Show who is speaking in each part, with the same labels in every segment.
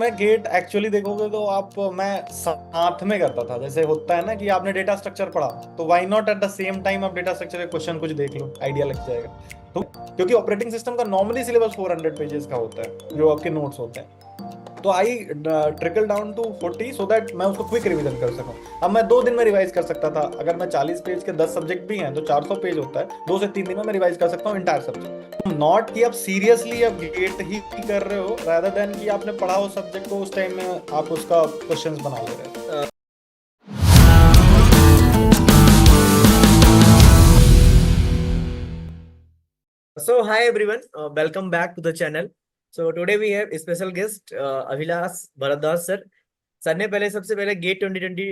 Speaker 1: मैं get actually देखोगे तो आप मैं साथ में करता था। जैसे होता है ना कि आपने डेटा स्ट्रक्चर पढ़ा, तो why not at the same time आप डेटा स्ट्रक्चर के क्वेश्चन कुछ देख लो, आइडिया लग जाएगा। तो क्योंकि ऑपरेटिंग सिस्टम का नॉर्मली सिलेबस 400 पेजेस का होता है जो आपके नोट्स होते हैं। तो I trickle down to 40 so that मैं उसको क्विक रिवीजन कर सकूं। अब मैं 2 दिन में रिवाइज कर सकता था। अगर मैं 40 पेज के 10 सब्जेक्ट भी हैं तो 400 पेज होता है, 2 से 3 दिन में मैं रिवाइज कर सकता हूँ इंटायर सब्जेक्ट। नॉट कि आप सीरियसली आप गेट ही कर रहे हो, रादर देन कि आपने पढ़ा हो सब्जेक्ट को, उस टाइम में आप उसका क्वेश्चंस बना ले रहे हो।
Speaker 2: So hi everyone, welcome back to the channel. So today we have a special guest Abhilash Bharadwaj sir. Sir ने पहले सबसे पहले गेट 2020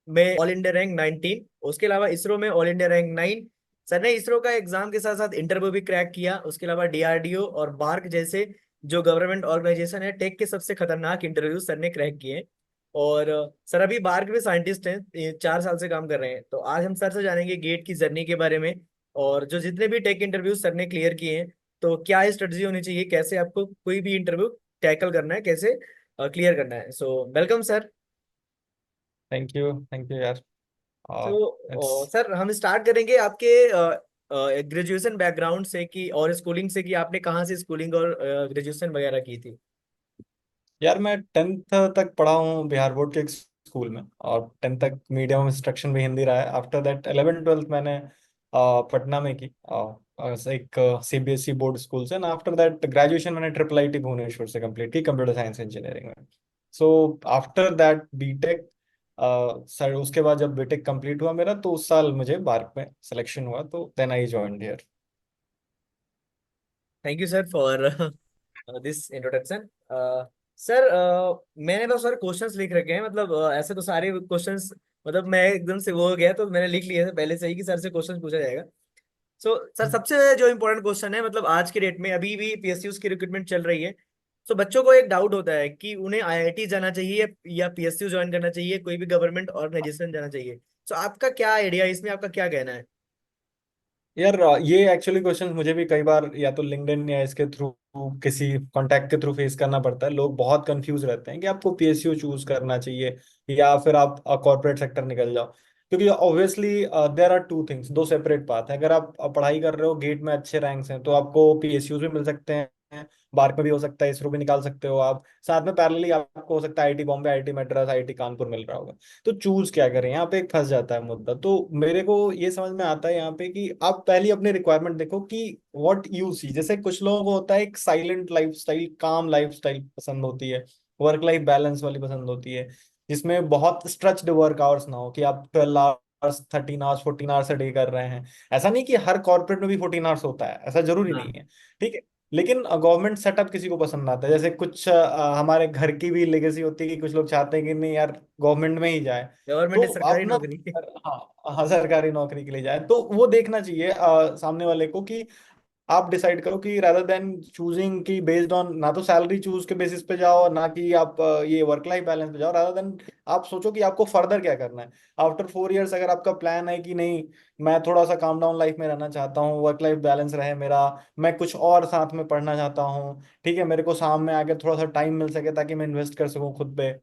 Speaker 2: में ऑल इंडिया रैंक 19, उसके अलावा इसरो में ऑल इंडिया रैंक 9। सर ने इसरो का एग्जाम के साथ साथ इंटरव्यू भी क्रैक किया। उसके अलावा डीआरडीओ और बार्क जैसे जो गवर्नमेंट ऑर्गेनाइजेशन है, टेक के सबसे खतरनाक इंटरव्यू सर ने क्रैक किए। और सर अभी बार्क में साइंटिस्ट हैं, ये 4 साल से काम कर रहे हैं। तो आज हम सर से जानेंगे गेट की जर्नी के बारे में, और जो जितने भी टेक इंटरव्यू सर ने क्लियर किए हैं, तो क्या स्ट्रेटजी होनी चाहिए, कैसे आपको कोई भी इंटरव्यू टैकल करना है, कैसे क्लियर करना है। So welcome sir.
Speaker 1: Thank you यार।
Speaker 2: तो
Speaker 1: इट्स
Speaker 2: सर हम स्टार्ट करेंगे आपके ग्रेजुएशन बैकग्राउंड से कि और स्कूलिंग से, कि आपने कहाँ से स्कूलिंग और ग्रेजुएशन वगैरह की थी।
Speaker 1: यार मैं 10th तक पढ़ा हूँ बिहार बोर्ड के एक स्कूल में, और 10th तक मीडियम इंस्ट्रक्शन भी हिंदी रहा है। आफ्टर दैट 11th 12th मैंने पटना में की, एक सीबीएसई बोर्ड स्कूल से। एंड आफ्टर दैट ग्रेजुएशन मैंने ट्रिपल आईटी भुवनेश्वर से कंप्लीट की, कंप्यूटर साइंस इंजीनियरिंग में। So after that BTech, sir उसके बाद जब बीटेक कंप्लीट हुआ मेरा, तो उस साल मुझे बार्क में सिलेक्शन हुआ, तो then I joined here.
Speaker 2: Thank you sir for this introduction. Sir मैंने बस सारे क्वेश्चंस लिख रखे हैं, मतलब ऐसे तो सारे क्वेश्चंस, मतलब मैं एकदम से वो हो गया तो मैंने लिख लिया था पहले से ही कि सर से क्वेश्चन पूछा जाएगा। सो सर सबसे जो इम्पोर्टेंट क्वेश्चन है, मतलब आज के डेट में अभी भी पीएसयू की रिक्रूटमेंट चल रही है। तो बच्चों को एक डाउट होता है कि उन्हें आईआईटी जाना चाहिए या पीएसयू ज्वाइन करना चाहिए, कोई भी गवर्नमेंट ऑर्गेनाइजेशन जाना चाहिए। तो आपका क्या आइडिया है इसमें, आपका क्या कहना है।
Speaker 1: यार ये एक्चुअली क्वेश्चन मुझे भी कई बार या तो लिंक्डइन या इसके थ्रू, किसी कांटेक्ट के थ्रू फेस करना पड़ता है। लोग बहुत कंफ्यूज रहते हैं कि आपको पीएसयू चूज करना चाहिए या फिर आप कॉर्पोरेट सेक्टर निकल जाओ। क्योंकि obviously there are two things, दो सेपरेट पाथ है। अगर आप पढ़ाई कर रहे हो, गेट में अच्छे रैंक्स हैं, तो आपको पीएसयू भी मिल सकते हैं, बार्क में भी हो सकता है, इसरो भी निकाल सकते हो आप। साथ में पैरेलली आपको हो सकता है IIT Bombay, IIT Madras, IIT Kanpur मिल रहा होगा। तो चूज क्या करें, यहाँ पे एक फंस जाता है मुद्दा। तो मेरे को ये समझ में आता है यहाँ पे कि आप पहले अपनी रिक्वायरमेंट देखो कि व्हाट यू सी। जैसे कुछ लोगों को होता है एक साइलेंट लाइफस्टाइल, काम लाइफस्टाइल पसंद होती है, वर्क लाइफ बैलेंस वाली पसंद होती है, जिसमें बहुत स्ट्रेच्ड वर्क आवर्स ना हो, कि आप 12 आवर्स, 13 आवर्स, 14 आवर्स डे कर रहे हैं। ऐसा नहीं कि हर कॉर्पोरेट में भी 14 आवर्स होता है, ऐसा जरूरी नहीं
Speaker 2: हाँ,
Speaker 1: है। ठीक है। लेकिन गवर्नमेंट सेटअप किसी को पसंद आता है। जैसे कुछ हमारे घर की भी लेगेसी होती है कि कुछ लोग चाहते हैं कि नहीं यार, गवर्नमेंट में ही जाए।
Speaker 2: गवर्नमेंट
Speaker 1: तो
Speaker 2: है सरकारी
Speaker 1: अब ना,
Speaker 2: नौकरी।
Speaker 1: हाँ हाँ, सरकारी नौकरी के लिए जाए, तो वो देखना चाहिए सामने वाले को कि आप डिसाइड करो कि rather देन चूजिंग की बेस्ड ऑन, ना तो सैलरी चूज के बेसिस पे जाओ, ना कि आप ये वर्क लाइफ बैलेंस पे जाओ। rather देन आप सोचो कि आपको फर्दर क्या करना है। आफ्टर 4 इयर्स अगर आपका प्लान है कि नहीं, मैं थोड़ा सा काम डाउन लाइफ में रहना चाहता हूँ, वर्क लाइफ बैलेंस रहे मेरा, मैं कुछ और साथ में पढ़ना चाहता हूँ, ठीक है, मेरे को शाम में आके थोड़ा सा टाइम मिल सके ताकि मैं इन्वेस्ट कर सकूँ खुद पे,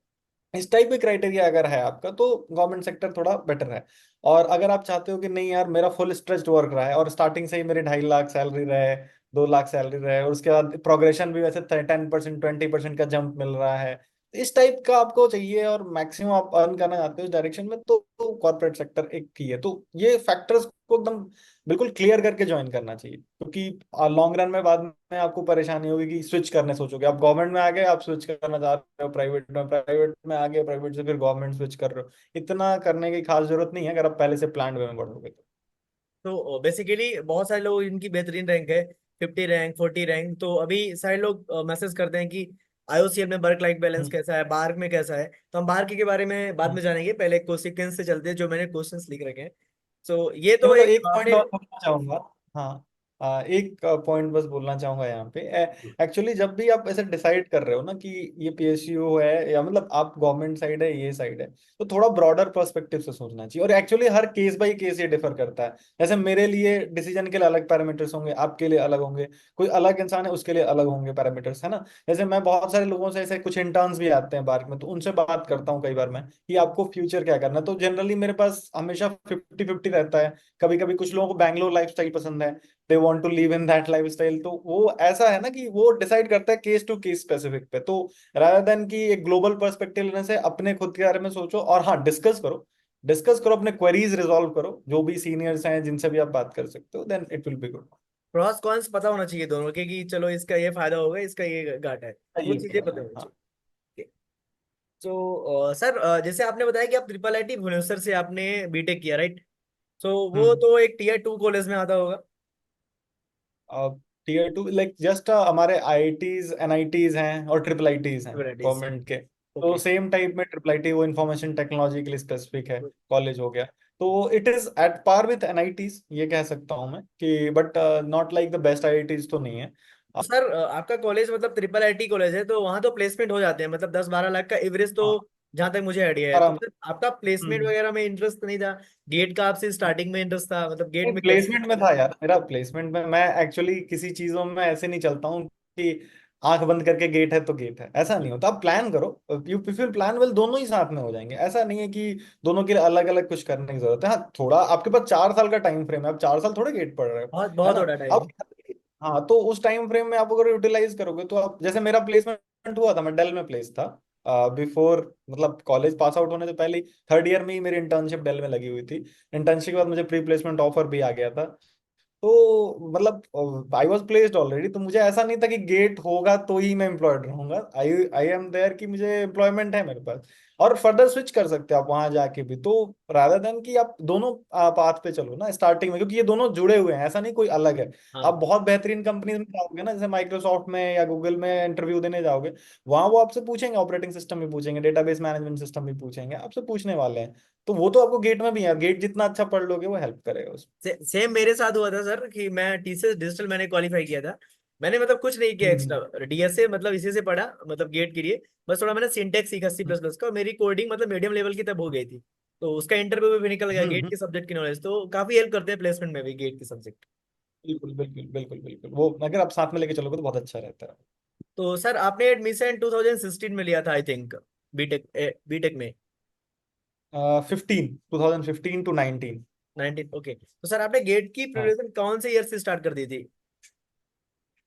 Speaker 1: इस टाइप के क्राइटेरिया अगर है आपका, तो गवर्नमेंट सेक्टर थोड़ा बेटर है। और अगर आप चाहते हो कि नहीं यार, मेरा फुल स्ट्रेच्ड वर्क रहा है और स्टार्टिंग से ही मेरे 2.5 लाख सैलरी रहे, 2 लाख सैलरी रहे, और उसके बाद प्रोग्रेशन भी वैसे 10% 20% का जंप मिल रहा है, इस टाइप का आपको चाहिए, और मैक्सिमम आप अर्न करना चाहते हो इस डायरेक्शन में, तो कॉर्पोरेट सेक्टर एक ही है। तो ये फैक्टर्स को एकदम बिल्कुल क्लियर करके ज्वाइन करना चाहिए, क्योंकि लॉन्ग रन में बाद में आपको परेशानी होगी कि स्विच करने सोचोगे। आप गवर्नमेंट में आ गए, आप स्विच करना चाह रहे हो प्राइवेट में, प्राइवेट में आ गए, प्राइवेट से फिर गवर्नमेंट स्विच कर रहे हो। इतना करने की खास जरूरत नहीं है अगर आप पहले से प्लान वे में बढ़ोगे तो।
Speaker 2: तो बेसिकली बहुत सारे लोग इनकी बेहतरीन रैंक है, 50 रैंक, 40 रैंक। तो अभी सारे लोग मैसेज करते हैं कि आईओसीएल में वर्क लाइफ बैलेंस
Speaker 1: हम्म,
Speaker 2: कैसा है, बार्क में कैसा है। तो हम बार्क के बारे में बाद
Speaker 1: हम्म।
Speaker 2: में जानेंगे, पहले को सीक्वेंस से चलते हैं जो मैंने क्वेश्चंस लिख रखे हैं। तो ये
Speaker 1: ये
Speaker 2: तो
Speaker 1: मतलब
Speaker 2: एक
Speaker 1: एक पॉइंट
Speaker 2: आपने।
Speaker 1: और बोलना चाहूंगा। हाँ, एक पॉइंट बस बोलना चाहूंगा यहाँ पे। एक्चुअली जब भी आप ऐसे डिसाइड कर रहे हो ना कि ये पीएसयू है या मतलब आप गवर्नमेंट साइड है ये साइड है, तो थोड़ा ब्रॉडर पर्सपेक्टिव से सोचना चाहिए। और actually her case by case ये डिफर करता है। जैसे मेरे लिए डिसीजन के लिए अलग पैरामीटर्स होंगे, आपके लिए अलग होंगे, कोई अलग इंसान है उसके लिए अलग होंगे पैरामीटर्स, है ना। जैसे मैं बहुत सारे लोगों से, ऐसे कुछ इंटर्न्स भी आते हैं बार्क में, तो उनसे बात करता हूँ कई बार मैं कि आपको फ्यूचर क्या करना है। तो जनरली मेरे पास हमेशा 50-50 रहता है। कभी कभी कुछ लोगों को बैंगलोर लाइफस्टाइल पसंद है, they want to live in that lifestyle, तो वो ऐसा है ना कि वो डिसाइड करता है केस टू केस स्पेसिफिक पे। तो रादर देन कि एक ग्लोबल पर्सपेक्टिव लेने से अपने खुद के बारे में सोचो, और हाँ डिस्कस करो, डिस्कस करो, अपने क्वेरीज रिजॉल्व करो, जो भी सीनियर्स हैं जिनसे भी आप बात कर सकते हो, then it will be good.
Speaker 2: Pros cons पता होना चाहिए दोनों के, कि चलो इसका ये फायदा होगा, इसका ये घाटा है, वो
Speaker 1: ये
Speaker 2: चीजें
Speaker 1: होगा,
Speaker 2: पता होनी
Speaker 1: हाँ।
Speaker 2: चाहिए। तो सर, जैसे आपने बताया कि आप ट्रिपल आईटी भुवनेश्वर से आपने बीटेक किया, राइट? तो वो
Speaker 1: हम्म।
Speaker 2: तो एक टीयर 2 कॉलेज में आता होगा।
Speaker 1: टीयर टू लाइक जस्ट हमारे आईआईटीज एनआईटीज हैं और ट्रिपल आईटीज हैं
Speaker 2: वैरायटीज।
Speaker 1: गवर्नमेंट के। तो
Speaker 2: ओके।
Speaker 1: सेम टाइप में ट्रिपल आईटी वो इंफॉर्मेशन टेक्नोलॉजी के लिए स्पेसिफिक है, कॉलेज हो गया। तो it is at par with NITs, ये कह सकता हूँ मैं कि, but not like the best IITs तो नहीं है।
Speaker 2: तो सर, आपका कॉलेज मतलब ट्रिपल आईटी कॉलेज है, तो वहां तो प्लेसमेंट हो जाते हैं, मतलब 10-12 लाख का एवरेज तो,
Speaker 1: हाँ,
Speaker 2: जहां तक मुझे आइडिया है। तो
Speaker 1: आराम।
Speaker 2: सर आपका प्लेसमेंट
Speaker 1: हम्म।
Speaker 2: वगैरह में इंटरेस्ट नहीं था? गेट का आपसे स्टार्टिंग में इंटरेस्ट था, मतलब गेट में कैसे?
Speaker 1: प्लेसमेंट में था यार, मेरा प्लेसमेंट में, मैं एक्चुअली किसी चीजों में ऐसे नहीं चलता हूँ कि आंख बंद करके गेट है तो गेट है, ऐसा नहीं होता। आप प्लान करो, you if you plan well दोनों ही साथ में हो जाएंगे। ऐसा नहीं है कि दोनों के लिए अलग अलग कुछ करने की जरूरत है। हाँ, थोड़ा आपके पास 4 साल का टाइम फ्रेम है, आप 4 साल थोड़े गेट पढ़ रहे हो,
Speaker 2: बहुत
Speaker 1: है
Speaker 2: बहुत
Speaker 1: ना।
Speaker 2: बड़ा टाइम
Speaker 1: अब
Speaker 2: है।
Speaker 1: हाँ, तो उस टाइम फ्रेम में आप अगर यूटिलाइज करोगे तो आप, जैसे मेरा प्लेसमेंट हुआ था, मैं डेल में प्लेस था बिफोर, मतलब कॉलेज पास आउट होने से पहले 3rd ईयर में ही मेरी इंटर्नशिप डेल में लगी हुई थी। इंटर्नशिप के बाद मुझे प्री प्लेसमेंट ऑफर भी आ गया था। तो मतलब आई वॉज प्लेस्ड ऑलरेडी, तो मुझे ऐसा नहीं था कि गेट होगा तो ही मैं एम्प्लॉयड रहूंगा। आई आई एम देयर कि मुझे एम्प्लॉयमेंट है मेरे पास, और फर्दर स्विच कर सकते हो आप वहां जाके भी। तो रादर देन कि आप दोनों पाथ पे चलो ना स्टार्टिंग में, क्योंकि ये दोनों जुड़े हुए हैं, ऐसा नहीं कोई अलग है। आप
Speaker 2: हाँ
Speaker 1: बहुत बेहतरीन कंपनीज में जाओगे ना, जैसे माइक्रोसॉफ्ट में या गूगल में इंटरव्यू देने जाओगे, वहां वो आपसे पूछेंगे, ऑपरेटिंग सिस्टम भी पूछेंगे, डेटाबेस मैनेजमेंट सिस्टम भी पूछेंगे, आपसे पूछने वाले हैं। तो वो तो आपको गेट में भी है, गेट जितना अच्छा पढ़ लोगे वो हेल्प करेगा उसमें।
Speaker 2: सेम मेरे साथ हुआ था सर, कि मैं टीसीएस डिजिटल मैंने क्वालिफाई किया था। मैंने मतलब कुछ नहीं किया
Speaker 1: हम्म।
Speaker 2: एक्स्ट्रा, डीएसए मतलब इसी से पढ़ा, मतलब गेट के लिए। बस थोड़ा मैंने सिंटेक्स सीखा सी प्लस प्लस का, और मेरी कोडिंग मतलब मीडियम लेवल की तब हो गई थी। तो उसका इंटरव्यू भी निकल गया, गेट
Speaker 1: हम्म।
Speaker 2: के सब्जेक्ट की नॉलेज तो काफी हेल्प करते हैं प्लेसमेंट में भी, गेट के सब्जेक्ट।
Speaker 1: बिल्कुल बिल्कुल बिल्कुल बिल्कुल, वो अगर आप साथ में लेके चलोगे तो बहुत अच्छा रहता है।
Speaker 2: तो सर आपने एडमिशन 2016 में लिया था आई थिंक, बीटेक बीटेक में।
Speaker 1: 2015 to 19।
Speaker 2: 19, ओके। तो सर आपने गेट की
Speaker 1: हाँ
Speaker 2: प्रिपरेशन कौन से ईयर से स्टार्ट कर दी थी?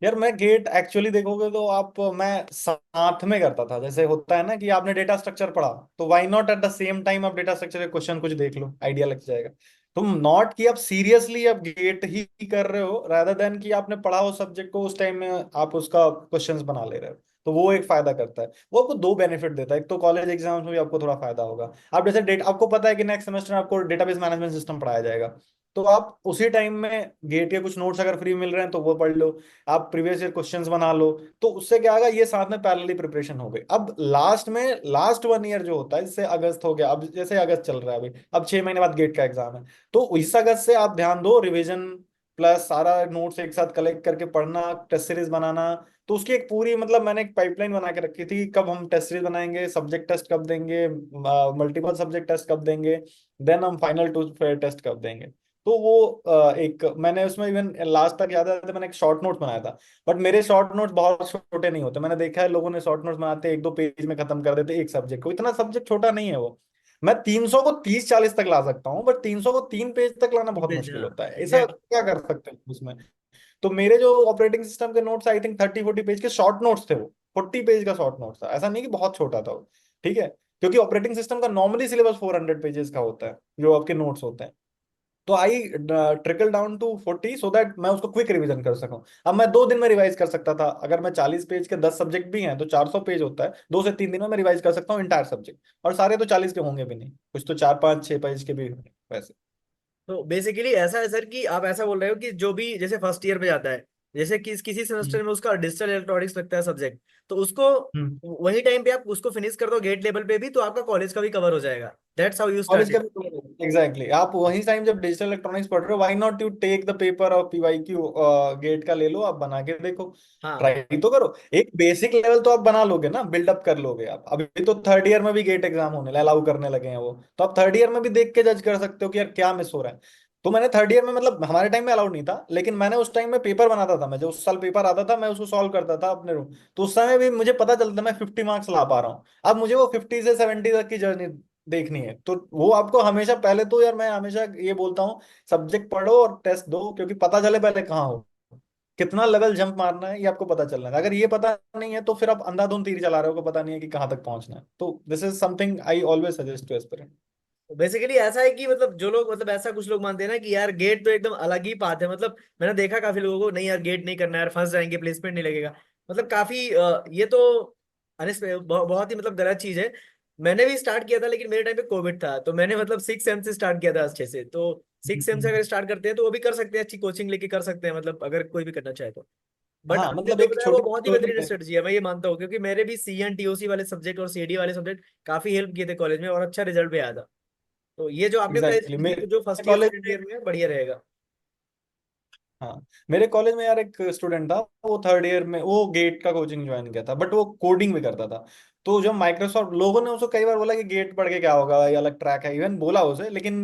Speaker 1: यार, मैं गेट एक्चुअली देखोगे तो आप, मैं साथ में करता था। जैसे होता है ना कि आपने डेटा स्ट्रक्चर पढ़ा, तो why not at the same time आप डेटा स्ट्रक्चर के क्वेश्चन कुछ देख लो, आइडिया लग जाएगा। तुम नॉट कि आप सीरियसली आप गेट ही कर रहे हो, रादर देन कि आपने पढ़ा हो सब्जेक्ट को, उस टाइम में आप उसका क्वेश्चंस बना ले रहे हो। तो वो एक फायदा करता है, वो आपको दो बेनिफिट देता है। एक तो कॉलेज एग्जाम्स में भी आपको थोड़ा फायदा होगा। आप जैसे डेट, आपको पता है कि नेक्स्ट सेमेस्टर में आपको डेटाबेस मैनेजमेंट सिस्टम पढ़ाया जाएगा, तो आप उसी टाइम में गेट के कुछ नोट्स अगर फ्री मिल रहे हैं तो वो पढ़ लो, आप प्रीवियस ईयर क्वेश्चंस बना लो। तो उससे क्या होगा, ये साथ में पैरेलली प्रिपरेशन हो गई। अब लास्ट में, लास्ट 1 ईयर जो होता है, इससे अगस्त हो गया, अब जैसे अगस्त चल रहा है अभी, अब 6 महीने बाद गेट का एग्जाम है। तो इस अगस्त से आप ध्यान दो, रिवीजन प्लस सारा नोट्स एक साथ कलेक्ट करके पढ़ना, टेस्ट सीरीज बनाना। तो उसकी एक पूरी, मतलब मैंने एक पाइपलाइन बना के रखी थी, कब हम टेस्ट सीरीज बनाएंगे, सब्जेक्ट टेस्ट कब देंगे, मल्टीपल सब्जेक्ट टेस्ट कब देंगे, देन हम फाइनल टू टेस्ट कब देंगे। तो वो एक मैंने उसमें इवन लास्ट तक याद है, मैंने एक शॉर्ट नोट बनाया था। बट मेरे शॉर्ट नोट्स बहुत छोटे नहीं होते, मैंने देखा है लोगों ने शॉर्ट नोट्स बनाते 1-2 पेज में खत्म कर देते एक सब्जेक्ट को, इतना सब्जेक्ट छोटा नहीं है वो। मैं 300 को 30-40 तक ला सकता हूँ, बट 300 को 3 पेज तक लाना बहुत
Speaker 2: पेज,
Speaker 1: मुश्किल
Speaker 2: हाँ।
Speaker 1: होता है। ऐसा
Speaker 2: एग्जैक्ट।
Speaker 1: क्या कर सकते हैं उसमें। तो मेरे जो ऑपरेटिंग सिस्टम के नोट्स, आई थिंक 30-40 पेज के शॉर्ट नोट्स थे वो, 40 पेज का शॉर्ट नोट था, ऐसा नहीं कि बहुत छोटा था वो। ठीक है, क्योंकि ऑपरेटिंग सिस्टम का नॉर्मली सिलेबस 400 पेजेस का होता है, जो आपके नोट्स होते हैं। तो I trickle down to 40 so that मैं उसको क्विक रिवीजन कर सकूं। अब मैं 2 दिन में रिवाइज कर सकता था, अगर मैं 40 पेज के 10 सब्जेक्ट भी हैं तो 400 पेज होता है, 2 से 3 दिन में मैं रिवाइज कर सकता हूँ इंटायर सब्जेक्ट। और सारे तो 40 के होंगे भी नहीं, कुछ तो 4-5-6 पेज के भी होंगे वैसे।
Speaker 2: तो बेसिकली ऐसा है सर, कि आप ऐसा बोल रहे हो कि जो भी जैसे फर्स्ट ईयर पे जाता है, जैसे किसी
Speaker 1: हम्म
Speaker 2: सेमेस्टर में उसका डिजिटल इलेक्ट्रॉनिक्स लगता है सब्जेक्ट, तो उसको
Speaker 1: हम्म।
Speaker 2: वही टाइम पे आप उसको फिनिश कर दो गेट लेवल पे भी, तो आपका कॉलेज का भी कवर हो जाएगा। That's how you
Speaker 1: college
Speaker 2: start
Speaker 1: का
Speaker 2: इट।
Speaker 1: भी एग्जैक्टली आप वही टाइम जब डिजिटल इलेक्ट्रॉनिक्स पढ़ रहे हो, why not you take the paper of PYQ, GATE का ले लो, आप बना के देखो,
Speaker 2: हाँ
Speaker 1: ट्राई तो करो। एक बेसिक लेवल तो आप बना लोगे ना, बिल्डअप कर लोगे आप। अभी तो थर्ड ईयर में भी गेट एग्जाम होने अलाउ करने लगे हैं वो, तो आप थर्ड ईयर में भी देख के जज कर सकते हो कि यार क्या मिस हो रहा है। तो मैंने थर्ड ईयर में, मतलब हमारे टाइम में अलाउड नहीं था, लेकिन मैंने उस टाइम में पेपर बनाता था, मैं जो उस साल पेपर आता था मैं उसको सॉल्व करता था अपने रूम। तो उस समय भी मुझे पता चलता मैं 50 मार्क्स ला पा रहा हूँ। अब मुझे वो 50 से 70 तक की जर्नी देखनी है, तो वो आपको हमेशा पहले तो, यार मैं हमेशा ये बोलता हूँ, सब्जेक्ट पढ़ो और टेस्ट दो, क्योंकि पता चले पहले कहाँ हो, कितना लेवल जंप मारना है ये आपको पता चलना है। अगर ये पता नहीं है तो फिर आप अंधाधुंध तीर चला रहे हो, को पता नहीं है कि कहाँ तक पहुंचना है। तो this is something I always suggest to aspirant.
Speaker 2: Basically ऐसा है कि मतलब जो लोग, मतलब ऐसा कुछ लोग मानते हैं ना कि यार गेट तो एकदम अलग ही बात है, मतलब मैंने देखा काफी लोगों को, नहीं यार गेट नहीं करना है यार, फंस जाएंगे, प्लेसमेंट नहीं लगेगा। मतलब काफी ये तो बहुत ही मतलब गलत चीज है। मैंने भी स्टार्ट किया था, लेकिन मेरे टाइम पे कोविड था, तो मैंने मतलब 6 सेम से स्टार्ट किया था, अच्छे से। तो 6 सेम से अगर स्टार्ट करते हैं तो वो भी कर सकते हैं, अच्छी कोचिंग लेके कर सकते हैं, मतलब अगर कोई भी करना चाहे तो। बट
Speaker 1: हाँ
Speaker 2: आपने
Speaker 1: मतलब
Speaker 2: जो
Speaker 1: एक
Speaker 2: बताया वो
Speaker 1: छोटी
Speaker 2: बहुत ही
Speaker 1: स्टोरी
Speaker 2: बेहतरीन
Speaker 1: है।
Speaker 2: स्ट्रेटजी है, मैं ये मानता हूँ, क्योंकि मेरे भी सी एन टीओसी वाले सब्जेक्ट और सीडी वाले सब्जेक्ट काफी हेल्प किए थे कॉलेज में, और अच्छा रिजल्ट भी आया था। तो ये जो आपने बताया
Speaker 1: एग्जैक्टली
Speaker 2: strategy,
Speaker 1: मेरे
Speaker 2: तो जो फर्स्ट ईयर
Speaker 1: कॉलेज
Speaker 2: सेकंड
Speaker 1: में,
Speaker 2: ईयर में है, बढ़िया रहेगा।
Speaker 1: हाँ मेरे कॉलेज में यार एक स्टूडेंट था, वो थर्ड ईयर में वो गेट का कोचिंग ज्वाइन किया था, बट वो कोडिंग भी करता था। तो जब माइक्रोसॉफ्ट लोगों ने उसको कई बार बोला कि गेट पढ़ के क्या होगा, ये अलग ट्रैक है, इवन बोला उसे, लेकिन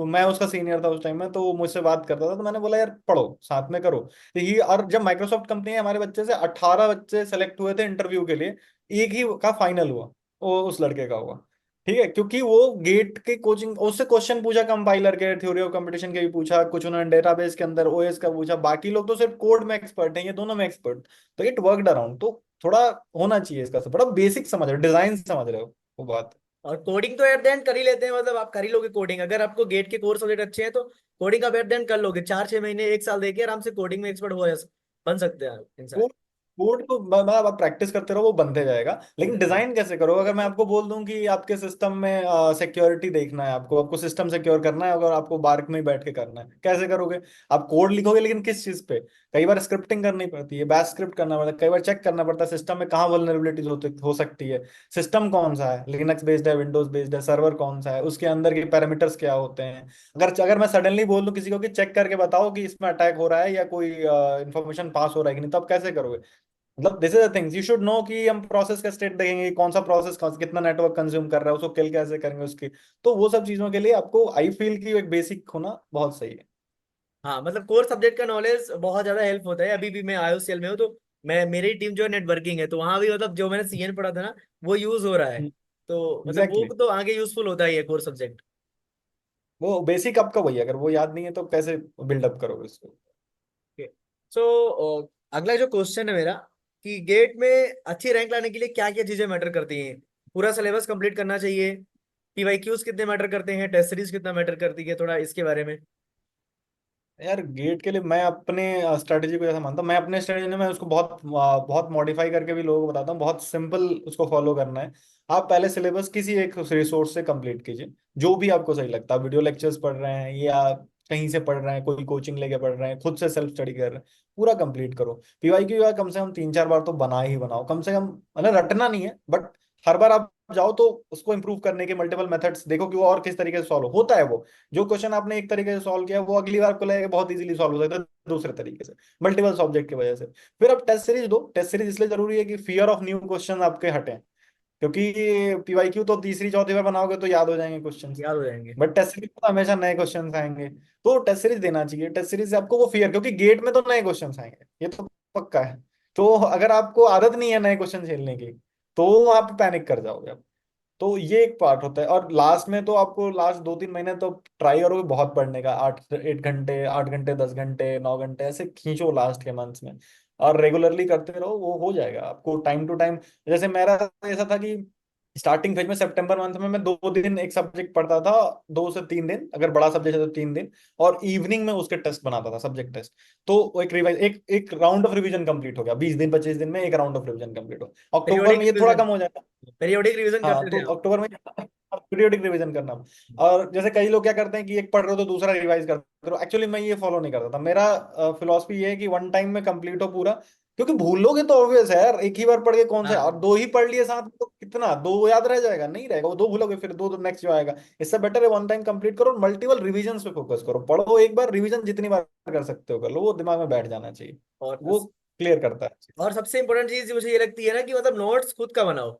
Speaker 1: मैं उसका सीनियर था उस टाइम में, तो वो मुझसे बात करता था, तो मैंने बोला यार पढ़ो साथ में करो। तो ही, और जब माइक्रोसॉफ्ट कंपनी है, हमारे बच्चे से 18 बच्चे सेलेक्ट हुए थे इंटरव्यू के लिए, एक ही का फाइनल हुआ, वो उस लड़के का हुआ। ठीक है, क्योंकि वो गेट के कोचिंग, उससे क्वेश्चन पूछा कंपाइलर के, थ्योरी ऑफ कंपटीशन के भी पूछा, कुछ उन्होंने डेटाबेस के अंदर ओएस का पूछा, बाकी लोग तो सिर्फ कोड में एक्सपर्ट हैं, ये दोनों में एक्सपर्ट। तो इट वर्कड अराउंड, तो थोड़ा होना चाहिए इसका, बड़ा बेसिक समझ रहे हो, डिजाइन समझ रहे हो, वो बात।
Speaker 2: और कोडिंग तो एट द एंड कर ही लेते हैं, मतलब आप कर ही लोगे कोडिंग, अगर आपको गेट के कोर सब्जेक्ट अच्छे हैं तो कोडिंग आप एट द एंड कर लोगे, 4-6 महीने 1 साल देके आराम से कोडिंग में एक्सपर्ट बन सकते हैं इंसान।
Speaker 1: कोड कोड तो आप प्रैक्टिस करते रहो, वो बनते जाएगा, लेकिन डिजाइन कैसे करोगे? अगर मैं आपको बोल दूं कि आपके सिस्टम में सिक्योरिटी देखना है, आपको आपको सिस्टम सिक्योर करना है, अगर आपको बार्क में ही बैठ के करना है, कैसे करोगे? आप कोड लिखोगे, लेकिन किस चीज पे? कई बार स्क्रिप्टिंग करनी पड़ती है, बैश स्क्रिप्ट करना पड़ता है, कई बार चेक करना पड़ता है सिस्टम में कहाँ वल्नरेबिलिटीज हो सकती है, सिस्टम कौन सा है, लिनक्स बेस्ड है, विंडोज बेस्ड है, सर्वर कौन सा है, उसके अंदर के पैरामीटर्स क्या होते हैं। अगर अगर मैं सडनली बोल दूं किसी को कि चेक करके बताओ कि इसमें अटैक हो रहा है या कोई इन्फॉर्मेशन पास हो रहा है कि नहीं, तो आप कैसे करोगे? मतलब this is the things you should know, कि हम प्रोसेस का स्टेट देखेंगे कि कौन सा प्रोसेस कितना नेटवर्क कंज्यूम कर रहा है, उसको किल कैसे करेंगे उसकी। तो वो सब चीजों के लिए आपको आई फील की एक बेसिक होना बहुत सही है।
Speaker 2: हाँ, मतलब कोर सब्जेक्ट का नॉलेज बहुत ज्यादा हेल्प होता है। अभी भी मैं आईओसीएल में हूँ, तो मैं, मेरी टीम जो है नेटवर्किंग है, तो वहां भी मतलब जो मैंने सीएन पढ़ा था ना, वो यूज हो रहा है। तो मतलब वो
Speaker 1: एग्जैक्टली
Speaker 2: तो आगे यूजफुल होता ही है कोर सब्जेक्ट।
Speaker 1: वो बेसिक आपका वही है, अगर वो याद नहीं है तो कैसे बिल्डअप करोगे इसको?
Speaker 2: सो अगला जो क्वेश्चन है मेरा, कि गेट में अच्छी रैंक लाने के लिए क्या क्या चीजें मैटर करती हैं? पूरा सिलेबस कंप्लीट करना चाहिए? पीवाईक्यूज कितने मैटर करते हैं? टेस्ट सीरीज कितना मैटर करती है? थोड़ा इसके बारे में।
Speaker 1: यार गेट के लिए मैं अपने स्ट्रेटेजी को जैसा मानता हूँ, मैं अपने स्ट्रेटेजी में मैं उसको बहुत मॉडिफाई करके भी लोगों को बताता हूँ, बहुत सिंपल उसको फॉलो करना है। आप पहले सिलेबस किसी एक रिसोर्स से कंप्लीट कीजिए, जो भी आपको सही लगता है, वीडियो लेक्चर्स पढ़ रहे हैं या कहीं से पढ़ रहे हैं, कोई कोचिंग लेके पढ़ रहे हैं, खुद से सेल्फ स्टडी कर रहे हैं, पूरा कंप्लीट करो। पीवाईक्यू का कम से कम 3-4 बार तो बना ही बनाओ, कम से कम, मतलब रटना नहीं है, बट हर बार आप जाओ तो उसको इंप्रूव करने के मल्टीपल मेथड्स देखो कि वो और किस तरीके से सॉल्व होता है। वो जो क्वेश्चन आपने एक तरीके से सॉल्व किया, वो अगली बार को लगेगा बहुत इजीली सॉल्व हो सकता है दूसरे तरीके से, मल्टीपल सब्जेक्ट की वजह से। फिर आप टेस्ट सीरीज दो, टेस्ट सीरीज इसलिए जरूरी है कि फियर ऑफ न्यू क्वेश्चन आपके हटें, क्योंकि पीवाईक्यू तो तीसरी चौथी बार बनाओगे तो याद हो जाएंगे क्वेश्चंस,
Speaker 2: याद हो जाएंगे।
Speaker 1: बट टेस्ट सीरीज तो हमेशा नए क्वेश्चंस आएंगे। तो टेस्ट सीरीज देना चाहिए, टेस्ट सीरीज से आपको वो फियर, क्योंकि गेट में तो नए क्वेश्चंस आएंगे, ये तो पक्का है। तो अगर आपको आदत नहीं है नए क्वेश्चन झेलने की, तो आप पैनिक कर जाओगे। तो ये एक पार्ट होता है, और लास्ट में तो आपको लास्ट 2-3 महीने तो ट्राई करोगे बहुत पढ़ने का, 8-8 घंटे, 8 घंटे, 10 घंटे, 9 घंटे ऐसे खींचो लास्ट के मंथ्स में, और रेगुलरली करते रहो, वो हो जाएगा आपको टाइम टू टाइम। जैसे मेरा ऐसा था कि स्टार्टिंग फेज में सितंबर मंथ में मैं 2 दिन एक सब्जेक्ट पढ़ता था, 2 से 3 दिन, अगर बड़ा सब्जेक्ट है तो 3 दिन, और इवनिंग में उसके टेस्ट बनाता था, सब्जेक्ट टेस्ट। तो वो एक रिवाइज, एक एक राउंड ऑफ रिवीजन कंप्लीट हो गया, 20 दिन 25 दिन में एक राउंड ऑफ रिवीजन कंप्लीट हो। अक्टूबर
Speaker 2: पीरियोडिक
Speaker 1: में ये थोड़ा
Speaker 2: रिवीजन,
Speaker 1: कम हो जाएगा।
Speaker 2: पीरियोडिक रिवीजन
Speaker 1: हाँ
Speaker 2: करते
Speaker 1: तो
Speaker 2: थे आप?
Speaker 1: अक्टूबर में पीरियोडिक रिवीजन करना। और जैसे कई लोग क्या करते हैं कि एक पढ़ रहे हो तो दूसरा रिवाइज करते हो, एक्चुअली मैं ये फॉलो नहीं करता था। मेरा फिलॉसफी ये है कि वन टाइम में कंप्लीट हो पूरा, क्योंकि भूलोगे तो ऑब्वियस है यार, एक ही बार पढ़ के कौन सा, और
Speaker 2: हाँ
Speaker 1: दो ही पढ़ लिए साथ में तो कितना, दो याद रह जाएगा? नहीं रहेगा, वो दो भूलोगे फिर दो तो नेक्स्ट जो आएगा। इससे बेटर है वन टाइम कंप्लीट करो, मल्टीपल रिवीजन पे फोकस करो, पढ़ो एक बार, रिवीजन जितनी बार कर सकते हो कर लो, वो दिमाग में बैठ जाना चाहिए,
Speaker 2: और
Speaker 1: वो क्लियर करता है।
Speaker 2: और सबसे इंपॉर्टेंट चीज मुझे ये लगती है ना कि मतलब नोट्स खुद का बनाओ।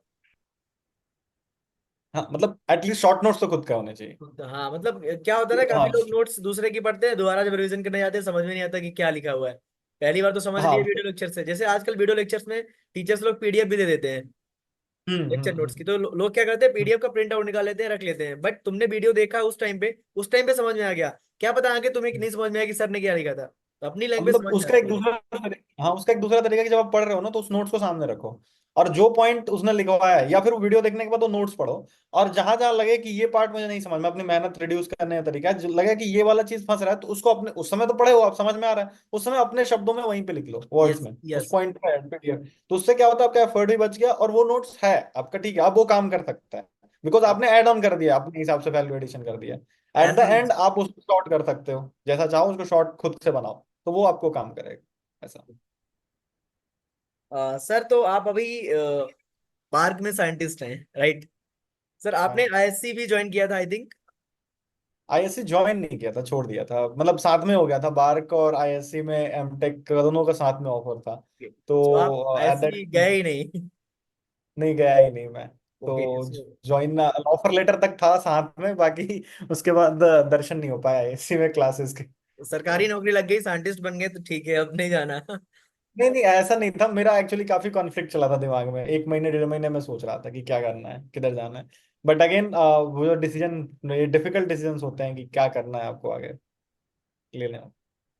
Speaker 1: हाँ मतलब एटलीस्ट शॉर्ट नोट्स तो खुद का होने चाहिए।
Speaker 2: हाँ मतलब क्या होता है ना, काफी
Speaker 1: हाँ
Speaker 2: लोग नोट्स दूसरे की पढ़ते हैं, दोबारा जब रिवीजन करने जाते हैं समझ में नहीं आता कि क्या लिखा हुआ है। पहली बार तो समझ लिए
Speaker 1: हाँ।
Speaker 2: वीडियो लेक्चर से, जैसे आजकल वीडियो लेक्चर्स में टीचर्स लोग पीडीएफ भी दे देते हैं लेक्चर नोट्स की, तो लोग क्या करते हैं, पीडीएफ का प्रिंट आउट निकाल लेते हैं, रख लेते हैं। बट तुमने वीडियो देखा उस टाइम पे समझ में आ गया, क्या पता आगे तुम्हें नहीं समझ में आया कि सर ने क्या लिखा था, तो अपनी लैंग्वेज
Speaker 1: मतलब
Speaker 2: समझ में
Speaker 1: उसका एक
Speaker 2: आती है।
Speaker 1: दूसरा हाँ, उसका एक दूसरा तरीका कि जब आप पढ़ रहे हो ना तो उस नोट्स को सामने रखो, और जो पॉइंट उसने लिखवाया है या फिर वो वीडियो देखने के बाद वो नोट्स पढ़ो, और जहां जहां लगे कि ये पार्ट मुझे नहीं समझ में, अपनी मेहनत रिड्यूस करने का तरीका है, जो लगे कि ये वाला चीज फंस रहा है तो उसको अपने, उस समय तो पढ़े हो आप, समझ में आ रहा है, उस समय अपने शब्दों में वहीं पे लिख लो, वर्ड्स
Speaker 2: यस
Speaker 1: में उस
Speaker 2: यस।
Speaker 1: पॉइंट पे। तो उससे क्या होता है, आपका एफर्ट भी बच गया और वो नोट्स है आपका, ठीक है, अब वो काम कर सकता है, बिकॉज आपने ऐड ऑन कर दिया, अपने हिसाब से वैल्यू एडिशन कर दिया। एट द
Speaker 2: ऐसा
Speaker 1: एंड आप उसको शॉर्ट कर सकते हो, जैसा चाहो उसको शॉर्ट खुद से बनाओ, तो वो आपको काम करेगा ऐसा।
Speaker 2: सर तो आप अभी पार्क में साइंटिस्ट हैं, राइट? सर आपने
Speaker 1: हाँ,
Speaker 2: आईएससी भी ज्वाइन किया था आई थिंक।
Speaker 1: आईएससी ज्वाइन नहीं किया था, छोड़ दिया था, मतलब साथ में हो गया था, बार्क और आईएससी में एमटेक दोनों का साथ में ऑफर था,
Speaker 2: तो आप
Speaker 1: तो एट
Speaker 2: आईएससी गए
Speaker 1: दैट
Speaker 2: ही नहीं?
Speaker 1: नहीं गया ही नहीं मैं।
Speaker 2: ओके
Speaker 1: तो
Speaker 2: सो
Speaker 1: ज्वाइन ऑफर लेटर तक था साथ में, बाकी उसके बाद दर्शन नहीं हो पाया आईएससी में क्लासेस के।
Speaker 2: सरकारी
Speaker 1: तो
Speaker 2: नौकरी लग गई, साइंटिस्ट बन गए तो ठीक है, अब नहीं जाना।
Speaker 1: नहीं नहीं, ऐसा नहीं था, मेरा एक्चुअली काफी कॉन्फ्लिक्ट चला था दिमाग में, एक महीने डेढ़ महीने में सोच रहा था कि क्या करना है, किधर जाना है। बट अगेन वो जो डिसीजन, ये डिफिकल्ट डिसीजंस होते हैं कि क्या करना है आपको आगे, लेने हो।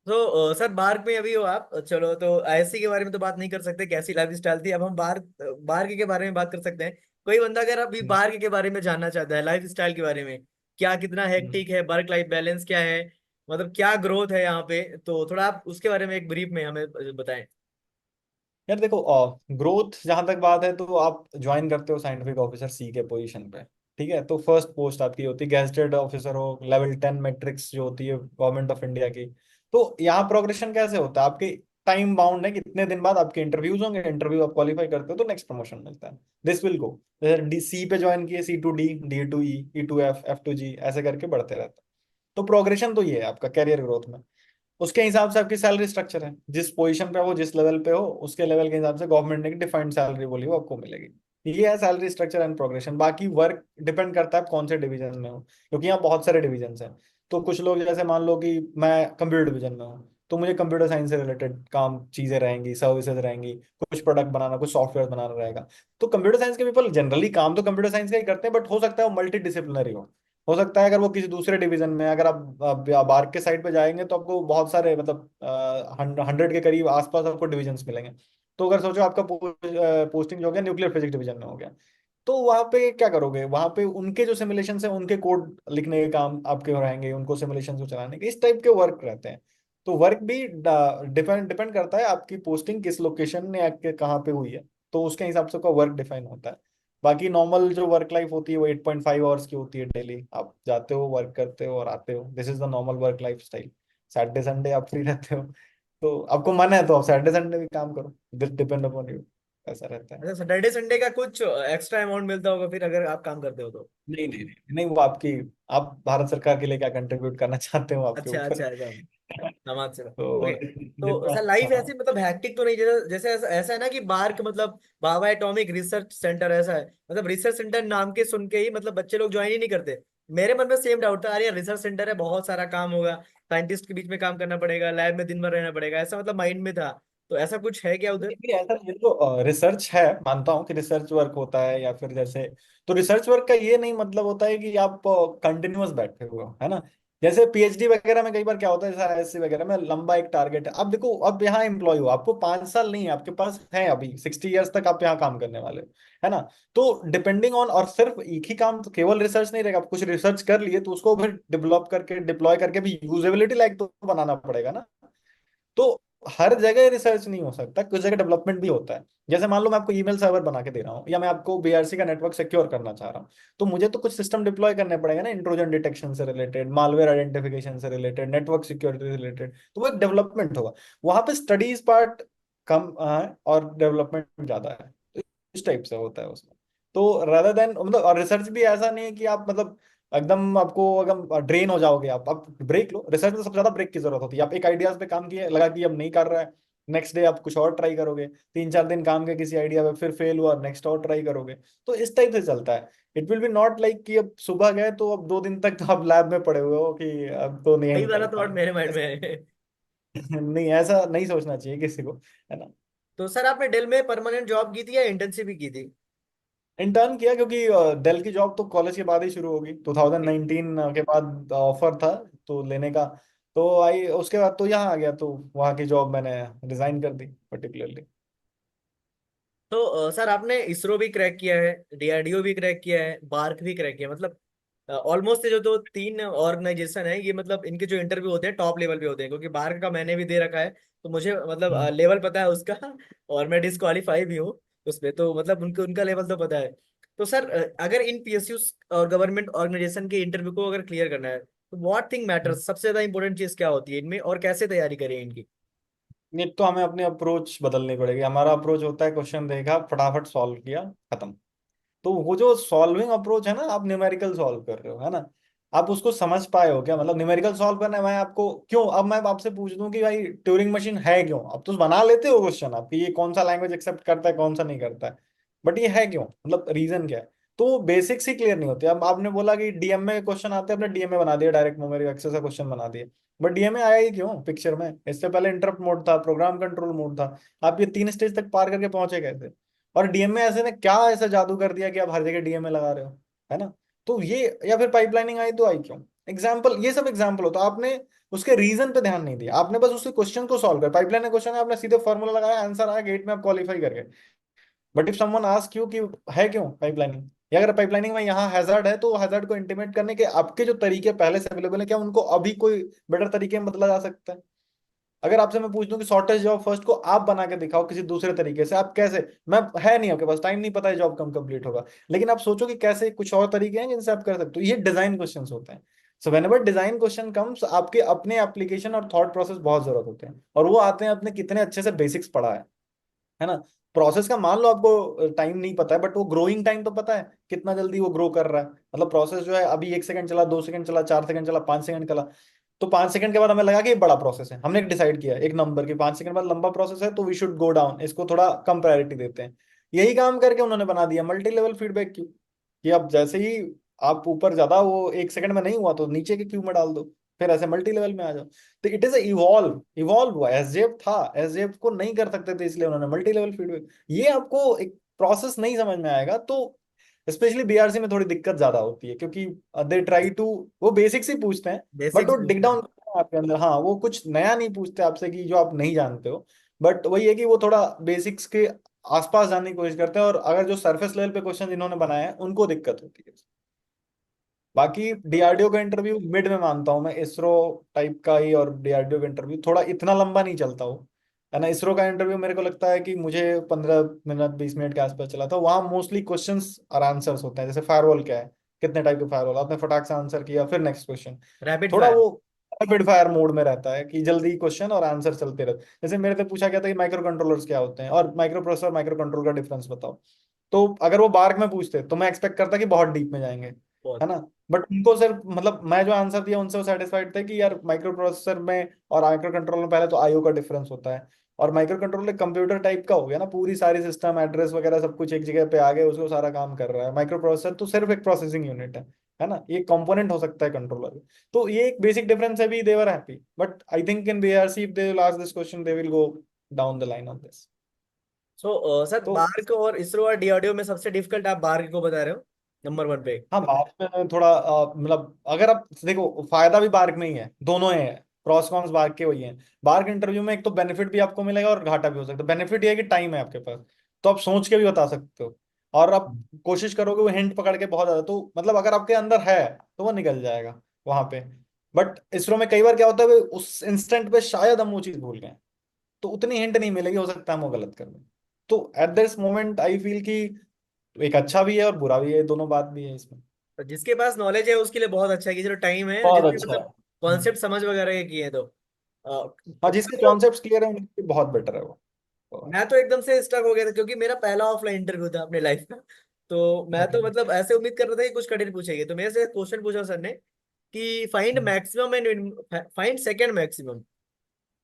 Speaker 2: तो सर बार्क में अभी हो आप, चलो तो आईएससी के बारे में तो बात नहीं कर सकते कैसी लाइफ स्टाइल थी, अब हम बार्क के बारे में बात कर सकते हैं। कोई बंदा अगर अभी
Speaker 1: हम्म,
Speaker 2: बार्क के बारे में जानना चाहता है, लाइफ स्टाइल के बारे में, क्या कितना
Speaker 1: हम्म।
Speaker 2: हेक्टिक है, वर्क लाइफ बैलेंस क्या है, मतलब क्या ग्रोथ है यहाँ पे, तो थोड़ा आप उसके बारे में एक ब्रीफ में हमें बताएं।
Speaker 1: यार देखो, ग्रोथ जहां तक बात है, तो आप ज्वाइन करते हो साइंटिफिक ऑफिसर सी के पोजीशन पे, ठीक है, तो फर्स्ट पोस्ट आपकी होती है गैजेटेड ऑफिसर हो, लेवल 10 मैट्रिक्स जो होती है गवर्नमेंट ऑफ इंडिया की। तो यहाँ प्रोग्रेशन कैसे होता है, आपके टाइम बाउंड है, कितने दिन बाद आपके इंटरव्यूज होंगे, इंटरव्यू आप क्वालिफाई करते हो तो नेक्स्ट प्रमोशन मिलता है, दिस विल गो, जैसे डी सी पे ज्वाइन किए, C to D, D to E, E to F, F to G, ऐसे करके बढ़ते रहते हैं। तो प्रोग्रेशन तो ये है आपका कैरियर ग्रोथ में, उसके हिसाब से आपकी सैलरी स्ट्रक्चर है, जिस पोजीशन पे हो, जिस लेवल पे हो, उसके लेवल के हिसाब से गवर्नमेंट ने डिफाइंड सैलरी बोली वो आपको मिलेगी। ये है सैलरी स्ट्रक्चर एंड प्रोग्रेशन। बाकी वर्क डिपेंड करता है आप कौन से डिवीजन में हो, क्योंकि यहाँ बहुत सारे डिवीजन हैं। तो कुछ लोग जैसे मान लो कि मैं कंप्यूटर डिवीजन में हूँ, तो मुझे कंप्यूटर साइंस से रिलेटेड काम चीजें रहेंगी, सर्विसेज रहेंगी, कुछ प्रोडक्ट बनाना, कुछ सॉफ्टवेयर बनाना रहेगा। तो कंप्यूटर साइंस के पीपल जनरली काम तो कंप्यूटर साइंस का ही करते हैं, बट हो सकता है वो मल्टी डिसिप्लिनरी हो सकता है अगर वो किसी दूसरे डिवीजन में, अगर आप बार्क के साइड पे जाएंगे तो आपको बहुत सारे, मतलब 100 के करीब आसपास आपको डिविजन्स मिलेंगे। तो अगर सोचो आपका पोस्टिंग जो हो गया न्यूक्लियर फिजिक्स डिवीजन में हो गया, तो वहां पे क्या करोगे, वहां पे उनके जो सिमुलेशन है, उनके कोड लिखने के काम आपके हो रहेंगे, उनको सिमुलेशन को चलाने के, इस टाइप के वर्क रहते हैं। तो वर्क भी डिपेंड डिपेंड करता है आपकी पोस्टिंग किस लोकेशन में आके कहाँ पे हुई है, तो उसके हिसाब से आपका वर्क डिफाइन होता है। बाकी नॉर्मल जो वर्क लाइफ होती है वो 8.5 आवर्स की होती है डेली, आप जाते हो, वर्क करते हो और आते हो, this is the normal work life style. Saturday Sunday आप फ्री रहते हो, तो आपको मन है तो आप सैटरडे संडे भी काम करो, दिस डिपेंड अपॉन यू, ऐसा रहता है।
Speaker 2: अच्छा, सैटरडे संडे का कुछ एक्स्ट्रा अमाउंट मिलता होगा फिर अगर आप काम करते हो तो?
Speaker 1: नहीं नहीं नहीं नहीं, वो आपकी, आप भारत सरकार के लिए क्या कंट्रीब्यूट करना चाहते हो आपके
Speaker 2: अच्छा
Speaker 1: ऊपर।
Speaker 2: अच्छा अच्छा, समाज सेवा।
Speaker 1: तो
Speaker 2: ओके। तो सर लाइफ
Speaker 1: हाँ।
Speaker 2: ऐसी मतलब हैक्टिक तो नहीं, जैसे जैसे ऐसा है ना कि बार्क मतलब भाभा एटॉमिक रिसर्च सेंटर ऐसा है, मतलब रिसर्च सेंटर नाम के सुन के ही मतलब बच्चे लोग ज्वाइन ही नहीं करते। मेरे मन में सेम डाउट था, अरे रिसर्च सेंटर है, बहुत सारा काम होगा, साइंटिस्ट के बीच में काम करना पड़ेगा, लैब में दिन भर रहना पड़ेगा, ऐसा मतलब माइंड में था। तो ऐसा कुछ है क्या उधर?
Speaker 1: नहीं, ऐसा नहीं है, तो रिसर्च है, मानता हूँ कि रिसर्च वर्क होता है, या फिर जैसे, तो रिसर्च वर्क का ये नहीं मतलब होता है कि आप कंटिन्यूअस बैठे हुए हो, है ना। जैसे पीएचडी वगैरह में कई बार क्या होता है, जैसे आईएससी वगैरह में लंबा एक टारगेट है, अब देखो, अब यहाँ एम्प्लॉय हो, आपको 5 साल नहीं है आपके पास, है अभी 60 ईयर्स तक आप यहाँ काम करने वाले हो, है ना। तो डिपेंडिंग ऑन, और सिर्फ एक ही काम, तो केवल रिसर्च नहीं रहेगा, आप कुछ रिसर्च कर लिए तो उसको फिर डेवलप करके डिप्लॉय करके भी यूजेबिलिटी लायक तो बनाना पड़ेगा ना। तो हर जगह रिसर्च नहीं हो सकता, कुछ जगह डेवलपमेंट भी होता है। जैसे मान लो मैं आपको ईमेल सर्वर बना के दे रहा हूँ, या मैं आपको बीआरसी का नेटवर्क सिक्योर करना चाह रहा हूँ, तो मुझे तो कुछ सिस्टम डिप्लॉय करने पड़ेगा ना, इंट्रोजन डिटेक्शन से रिलेटेड, मालवेयर आइडेंटिफिकेशन से रिलेटेड, नेटवर्क सिक्योरिटी से रिलेटेड, तो वो एक डेवलपमेंट होगा। वहां पे स्टडीज पार्ट कम है और डेवलपमेंट ज्यादा है, तो इस टाइप से होता है उसमें। तो rather देन मतलब, और रिसर्च भी ऐसा नहीं है कि आप मतलब एकदम आपको अगर ड्रेन हो जाओगे, आप ब्रेक लो। रिसर्च में सबसे ज्यादा ब्रेक की जरूरत होती है। आप एक आइडियाज पे काम किए, लगा कि अब नहीं कर रहा है, नेक्स्ट डे आप कुछ और ट्राई करोगे, 3-4 दिन काम किया किसी आइडिया पे, फिर फेल हुआ, नेक्स्ट और ट्राई करोगे। तो इस टाइप से चलता है। It will B not like कि अब सुबह गए तो अब 2 दिन तक तो आप लैब में पड़े हुए हो कि अब तो नहीं
Speaker 2: वही
Speaker 1: हम कर
Speaker 2: वाला थॉट मेरे माइंड
Speaker 1: पाएंगे।
Speaker 2: में है।
Speaker 1: नहीं, ऐसा नहीं सोचना चाहिए किसी को, है ना।
Speaker 2: तो सर आपने डेल में परमानेंट जॉब की थी या इंटर्नशिप ही की थी?
Speaker 1: इंटर्न किया, क्योंकि डेल की जॉब तो कॉलेज के बाद ही शुरू होगी, 2019 के बाद ऑफर था तो लेने का। तो आई, उसके बाद तो यहाँ आ गया, तो वहाँ की जॉब मैंने रिजाइन कर दी पर्टिकुलरली।
Speaker 2: तो सर आपने इसरो भी क्रैक किया है, डीआरडीओ भी क्रैक किया है, बार्क भी क्रैक किया है, मतलब ऑलमोस्ट जो दो तीन ऑर्गेनाइजेशन है ये, मतलब इनके जो इंटरव्यू होते हैं टॉप लेवल पे होते हैं, क्योंकि बार्क का मैंने भी दे रखा है, तो मुझे मतलब लेवल पता है उसका। और मैं डिस्क्वालीफाई भी हूँ उसमें, तो मतलब उनका उनका लेवल तो पता है। तो सर अगर इन पीएसयू और गवर्नमेंट ऑर्गेनाइजेशन के इंटरव्यू को अगर क्लियर करना है, तो व्हाट थिंग मैटर्स, सबसे ज्यादा इंपॉर्टेंट चीज क्या होती है इनमें, और कैसे तैयारी करें इनकी?
Speaker 1: नहीं, तो हमें अपनी अप्रोच बदलनी पड़ेगी। हमारा अप्रोच होता है क्वेश्चन देखा, फटाफट सॉल्व किया, खत्म। तो वो जो सॉल्विंग अप्रोच है ना, आप न्यूमेरिकल सॉल्व कर रहे हो, है ना, आप उसको समझ पाए हो क्या? मतलब न्यूमेरिकल सॉल्व करना है, मैं आपको क्यों, अब मैं आपसे पूछ दूं कि भाई ट्यूरिंग मशीन है क्यों, अब तो बना लेते हो क्वेश्चन आप कि ये कौन सा लैंग्वेज एक्सेप्ट करता है, कौन सा नहीं करता है, बट ये है क्यों, मतलब रीजन क्या है? तो बेसिक्स ही क्लियर नहीं होते। अब आपने बोला कि डीएमए क्वेश्चन आते हैं, आपने डीएमए बना दिया, डायरेक्ट न्यूमेरिकल एक्सेस का क्वेश्चन बना दिया, बट डीएमए आया ही क्यों पिक्चर में? इससे पहले इंटरप्ट मोड था, प्रोग्राम कंट्रोल मोड था, आप ये 3 स्टेज तक पार करके पहुंचे कैसे? और डीएमए ऐसे ने क्या ऐसा जादू कर दिया कि आप हर जगह डीएमए लगा रहे हो, है ना? तो ये, या फिर पाइपलाइनिंग आई तो आई क्यों? एग्जाम्पल, ये सब एग्जाम्पल होता, आपने उसके रीजन पे ध्यान नहीं दिया, आपने बस उसके क्वेश्चन को सॉल्व कर, पाइपलाइन क्वेश्चन है, आपने सीधे फॉर्मूला लगाया, आंसर आया, गेट में आप क्वालिफाई कर गए। But if someone ask you कि है क्यों पाइपलाइनिंग, या अगर पाइपलाइनिंग में यहाँ हैजार्ड है, तो हैजार्ड को इंटीमेट करने के आपके जो तरीके पहले से अवेलेबल है, क्या उनको अभी कोई बेटर तरीके में बदला जा सकता है? अगर आपसे मैं पूछ दूं कि शॉर्टेस्ट जॉब फर्स्ट को आप बना के दिखाओ किसी दूसरे तरीके से, आप कैसे? मैं, है नहीं आपके पास टाइम, नहीं पता है जॉब कब कंप्लीट होगा, लेकिन आप सोचो कि कैसे कुछ और तरीके हैं जिनसे आप कर सकते हो। ये डिजाइन क्वेश्चंस होते हैं। So whenever design question comes, आपके अपने एप्लीकेशन और थॉट प्रोसेस बहुत जरूरत होते हैं, और वो आते हैं अपने कितने अच्छे से बेसिक्स पढ़ा है ना। प्रोसेस का मान लो आपको टाइम नहीं पता है, बट वो ग्रोइंग टाइम तो पता है, कितना जल्दी वो ग्रो कर रहा है। मतलब प्रोसेस जो है, अभी 1 सेकंड चला, 2 सेकंड चला, 4 सेकंड चला, 5 सेकंड चला, तो 5 सेकंड के बाद हमें लगा कि ये बड़ा प्रोसेस है, हमने डिसाइड किया एक नंबर की, 5 सेकंड बाद लंबा प्रोसेस है, तो वी शुड गो डाउन, इसको थोड़ा कम प्रायोरिटी देते हैं। यही काम करके उन्होंने बना दिया मल्टी लेवल फीडबैक क्यू, कि अब जैसे ही आप ऊपर ज्यादा, वो 1 सेकंड में नहीं हुआ तो नीचे के क्यू में डाल दो, फिर ऐसे मल्टी लेवल में आ जाओ। तो इट इज इवॉल्व इवॉल्व हुआ, एसजेएफ था, एसजेएफ को नहीं कर सकते थे, इसलिए उन्होंने मल्टी लेवल फीडबैक। ये आपको एक प्रोसेस नहीं समझ में आएगा तो, स्पेशली बीआरसी में थोड़ी दिक्कत ज्यादा होती है, क्योंकि दे ट्राई टू, वो बेसिक्स ही पूछते हैं, बट
Speaker 2: बेसिक्स
Speaker 1: वो डिग
Speaker 2: पूछते हैं।
Speaker 1: डाउन आपके अंदर। हाँ, वो कुछ नया नहीं पूछते आपसे कि जो आप नहीं जानते हो, बट वही है कि वो थोड़ा बेसिक्स के आसपास जाने की कोशिश करते हैं, और अगर जो सरफेस लेवल पे क्वेश्चन इन्होंने बनाए हैं उनको दिक्कत होती है। बाकी डीआरडीओ का इंटरव्यू मिड में मानता हूँ मैं, इसरो टाइप का ही, और डीआरडीओ का इंटरव्यू थोड़ा इतना लंबा नहीं चलता हो, है ना। इसरो का इंटरव्यू मेरे को लगता है कि मुझे 15 मिनट 20 मिनट के आसपास चला था। वहाँ मोस्टली क्वेश्चंस और आंसर्स होते हैं, जैसे फायरवॉल क्या है, कितने टाइप के फायरवॉल, आपने फटाक से आंसर किया, फिर नेक्स्ट क्वेश्चन।
Speaker 2: रैपिड
Speaker 1: थोड़ा
Speaker 2: फायर।
Speaker 1: वो रैपिड फायर मोड में रहता है कि जल्दी क्वेश्चन और आंसर चलते रहते। जैसे मेरे से पूछा गया था कि माइक्रो कंट्रोलर्स क्या होते हैं, और माइक्रो प्रोसेसर माइक्रो कंट्रोल का डिफरेंस बताओ। तो अगर वो बार्क में पूछते तो मैं एक्सपेक्ट करता कि बहुत डीप में जाएंगे,
Speaker 2: बहुत।
Speaker 1: है ना। बट उनको सिर्फ मतलब मैं जो आंसर दिया उनसे वो सेटिस्फाइड थे कि यार माइक्रो प्रोसेसर में और माइक्रो कंट्रोलर में पहले तो आईओ का डिफरेंस होता है, और माइक्रो कंट्रोलर एक कंप्यूटर टाइप का हो गया ना, पूरी सारी सिस्टम एड्रेस वगैरह सब कुछ एक जगह पे आ गए, उसको सारा काम कर रहा है। माइक्रो प्रोसेसर तो सिर्फ एक प्रोसेसिंग यूनिट है ना, ये कंपोनेंट हो सकता है कंट्रोलर। तो ये एक बेसिक डिफरेंस है भी, they're happy, but I think in BRC if they will ask this question they will go down the line on this.
Speaker 2: So sir
Speaker 1: तो
Speaker 2: बार्क और इसरो और डीआरडीओ में सबसे डिफिकल्ट आप बार्क को बता रहे हो नंबर वन पे?
Speaker 1: हाँ, बार्क में थोड़ा मतलब अगर आप देखो, फायदा भी बार्क में ही है, दोनों है, प्रॉस कॉन्स बार्क के वही हैं। बार्क इंटरव्यू में एक तो बेनिफिट भी आपको मिलेगा और घाटा भी हो सकता है। बेनिफिट ये है कि टाइम है आपके पास, तो आप सोच के भी बता सकते हो, और आप कोशिश करोगे वो हिंट पकड़ के बहुत ज्यादा, तो मतलब अगर आपके अंदर है तो वो निकल जाएगा वहां पे। बट इसरो में कई बार क्या होता है, उस इंस्टेंट पे शायद हम वो चीज भूल गए, तो उतनी हिंट नहीं मिलेगी, हो सकता है हम वो गलत कर दें। तो at this moment I feel कि एक अच्छा भी है और बुरा भी है, दोनों बात भी है इसमें।
Speaker 2: तो जिसके पास नॉलेज है उसके लिए बहुत अच्छा है कि चलो टाइम है,
Speaker 1: बहुत
Speaker 2: जिसके
Speaker 1: अच्छा है।
Speaker 2: मतलब कॉन्सेप्ट समझ वगैरह के किए हैं तो
Speaker 1: हाँ,
Speaker 2: मैं
Speaker 1: जिसके
Speaker 2: तो
Speaker 1: कॉन्सेप्ट क्लियर है उनके लिए बहुत बेटर है वो। तो,
Speaker 2: मैं तो एकदम से स्टक हो गया था क्योंकि मेरा पहला ऑफलाइन इंटरव्यू था अपने लाइफ का। तो मैं
Speaker 1: ओके।
Speaker 2: तो मतलब ऐसे उम्मीद कर रहा था कि कुछ कठिन पूछेंगे, तो मेरे से क्वेश्चन पूछा सर ने कि find
Speaker 1: hmm.
Speaker 2: Maximum and find second maximum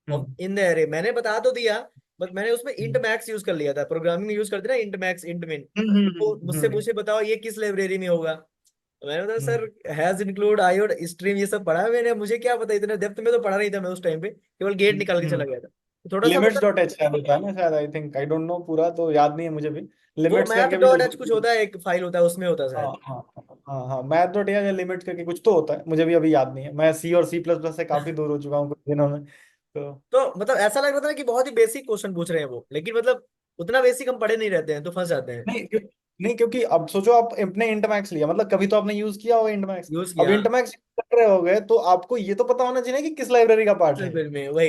Speaker 1: hmm.
Speaker 2: In the array. मैंने बता तो दिया, बट मैंने उसमें इंट
Speaker 1: हम्म।
Speaker 2: मैक्स यूज कर लिया था, प्रोग्रामिंग में यूज करते ना इंट मैक्स इंट मिन।
Speaker 1: हम्म।
Speaker 2: तो मुझसे
Speaker 1: हम्म।
Speaker 2: पूछे बताओ ये किस लाइब्रेरी में होगा, तो मैंने बताया
Speaker 1: हम्म।
Speaker 2: सर हैज इंक्लूड आयोड स्ट्रीम ये सब पढ़ा है मैंने, मुझे क्या पता, इतने डेप्थ में तो पढ़ा नहीं था मैं उस टाइम पे, केवल गेट निकाल के चला गया था। तो थोड़ा सा
Speaker 1: लिमिट्स
Speaker 2: मतलब
Speaker 1: डॉट एच शायद होता है ना, शायद, I think, I don't know, पूरा तो याद नहीं है मुझे भी।
Speaker 2: वो
Speaker 1: लिमिट्स
Speaker 2: मैथ
Speaker 1: करके भी
Speaker 2: डॉट एच कुछ
Speaker 1: लिखते।
Speaker 2: होता है, एक फाइल होता है उसमें होता है
Speaker 1: हाँ
Speaker 2: शायद।
Speaker 1: हाँ हाँ हाँ हाँ, मैथ डॉट या लिमिट्स करके कुछ तो होता है, मुझे भी अभी याद नहीं है, मैं सी और सी प्लस प्लस से काफी दूर हो चुका हूँ कुछ दिनों में। तो
Speaker 2: तो मतलब ऐसा लग रहा था ना कि बहुत ही बेसिक क्वेश्चन पूछ रहे हैं वो, लेकिन मतलब उतना बेसिक हम पढ़े नहीं रहते हैं तो फंस जाते हैं।
Speaker 1: नहीं नहीं, क्योंकि अब सोचो आप अपने इंटमैक्स लिया, मतलब कभी तो आपने यूज किया होगा इंटमैक्स।
Speaker 2: यूज
Speaker 1: अब
Speaker 2: किया
Speaker 1: इंटमैक्स कर रहे होगे तो आपको ये तो पता होना चाहिए कि किस लाइब्रेरी का पार्ट है।
Speaker 2: में वही।